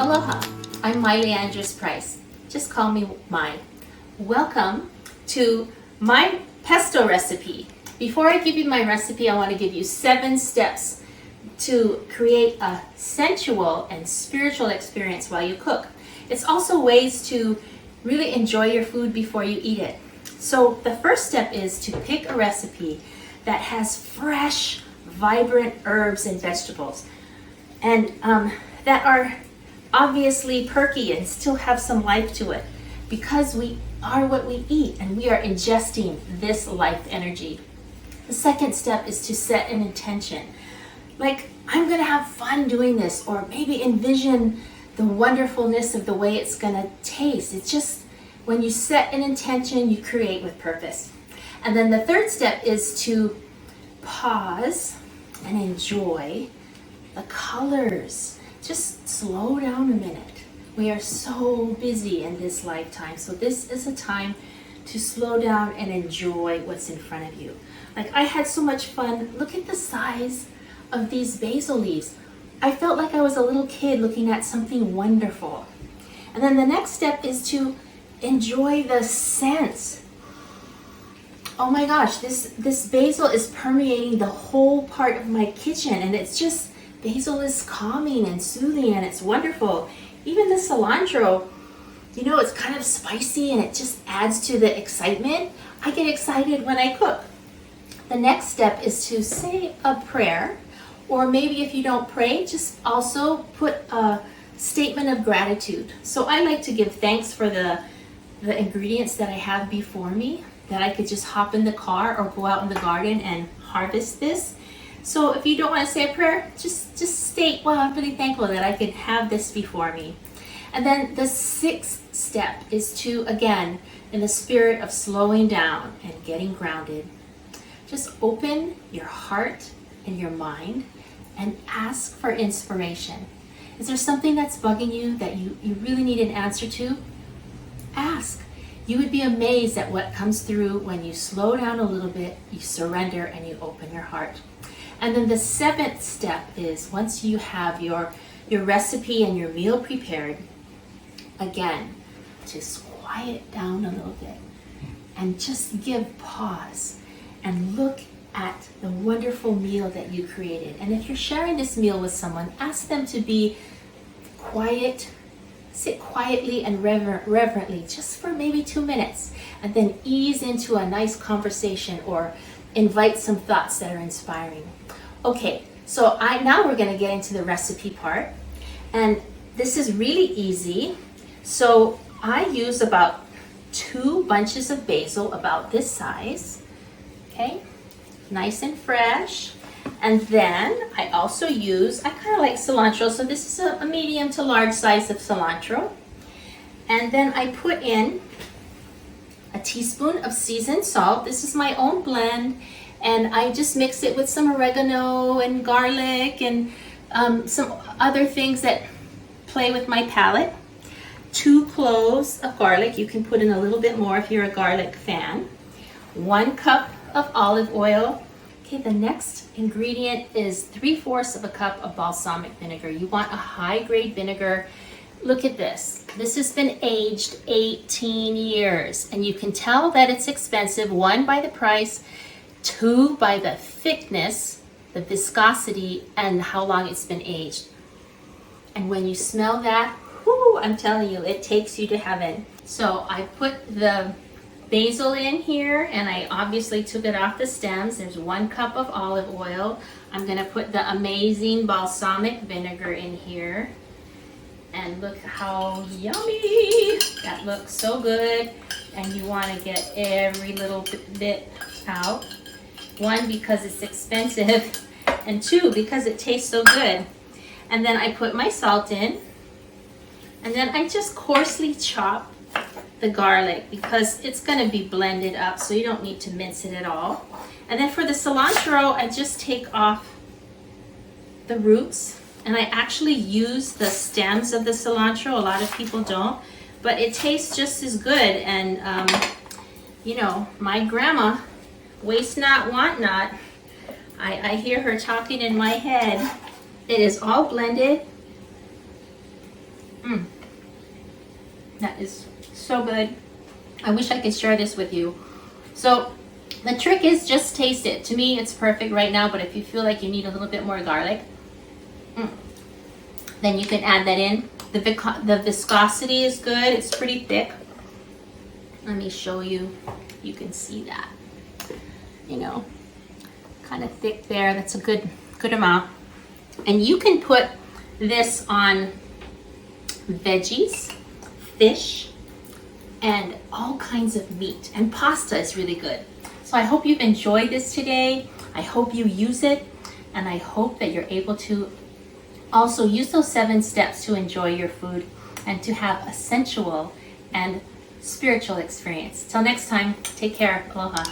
Aloha, I'm Miley Andrus-Price. Just call me Mai. Welcome to my pesto recipe. Before I give you my recipe, I want to give you 7 steps to create a sensual and spiritual experience while you cook. It's also ways to really enjoy your food before you eat it. So the first step is to pick a recipe that has fresh, vibrant herbs and vegetables, and that are obviously perky and still have some life to it, because we are what we eat and we are ingesting this life energy. The second step is to set an intention. Like, I'm gonna have fun doing this, or maybe envision the wonderfulness of the way it's gonna taste. It's just when you set an intention, you create with purpose. And then the third step is to pause and enjoy the colors. Just slow down a minute. We are so busy in this lifetime, so this is a time to slow down and enjoy what's in front of you. Like, I had so much fun. Look at the size of these basil leaves. I felt like I was a little kid looking at something wonderful. And then the next step is to enjoy the scents. Oh my gosh, this basil is permeating the whole part of my kitchen, and it's just, basil is calming and soothing, and it's wonderful. Even the cilantro, you know, it's kind of spicy and it just adds to the excitement. I get excited when I cook. The next step is to say a prayer, or maybe if you don't pray, just also put a statement of gratitude. So I like to give thanks for the ingredients that I have before me, that I could just hop in the car or go out in the garden and harvest this. So if you don't want to say a prayer, just state, well, I'm really thankful that I could have this before me. And then the 6th step is to, again, in the spirit of slowing down and getting grounded, just open your heart and your mind and ask for inspiration. Is there something that's bugging you that you really need an answer to? Ask. You would be amazed at what comes through when you slow down a little bit, you surrender, and you open your heart. And then the 7th step is, once you have your recipe and your meal prepared, again, just quiet down a little bit and just give pause and look at the wonderful meal that you created. And if you're sharing this meal with someone, ask them to be quiet, sit quietly and reverently, just for maybe 2 minutes, and then ease into a nice conversation or invite some thoughts that are inspiring. Okay, so now we're gonna get into the recipe part, and this is really easy. So I use about 2 bunches of basil, about this size, okay? Nice and fresh. And then I also use, I kind of like cilantro, so this is a medium to large size of cilantro. And then I put in a teaspoon of seasoned salt. This is my own blend, and I just mix it with some oregano and garlic and some other things that play with my palate. 2 cloves of garlic. You can put in a little bit more if you're a garlic fan. 1 cup of olive oil. Okay, the next ingredient is 3/4 of a cup of balsamic vinegar. You want a high-grade vinegar. Look at this. This has been aged 18 years, and you can tell that it's expensive, 1, by the price, 2, by the thickness, the viscosity, and how long it's been aged. And when you smell that, whoo, I'm telling you, it takes you to heaven. So I put the basil in here, and I obviously took it off the stems. There's 1 cup of olive oil. I'm gonna put the amazing balsamic vinegar in here. And look how yummy! That looks so good. And you wanna get every little bit out. 1, because it's expensive, and 2, because it tastes so good. And then I put my salt in, and then I just coarsely chop the garlic, because it's going to be blended up, so you don't need to mince it at all. And then for the cilantro, I just take off the roots, and I actually use the stems of the cilantro. A lot of people don't, but it tastes just as good. And you know, my grandma, waste not, want not. I hear her talking in my head. It is all blended. That is so good. I wish I could share this with you. So the trick is just taste it. To me, it's perfect right now, but if you feel like you need a little bit more garlic, then you can add that in. The viscosity is good. It's pretty thick. Let me show you. You can see that. You know, kind of thick there. That's a good amount. And you can put this on veggies, fish, and all kinds of meat. And pasta is really good. So I hope you've enjoyed this today. I hope you use it. And I hope that you're able to also use those 7 steps to enjoy your food and to have a sensual and spiritual experience. Till next time, take care. Aloha.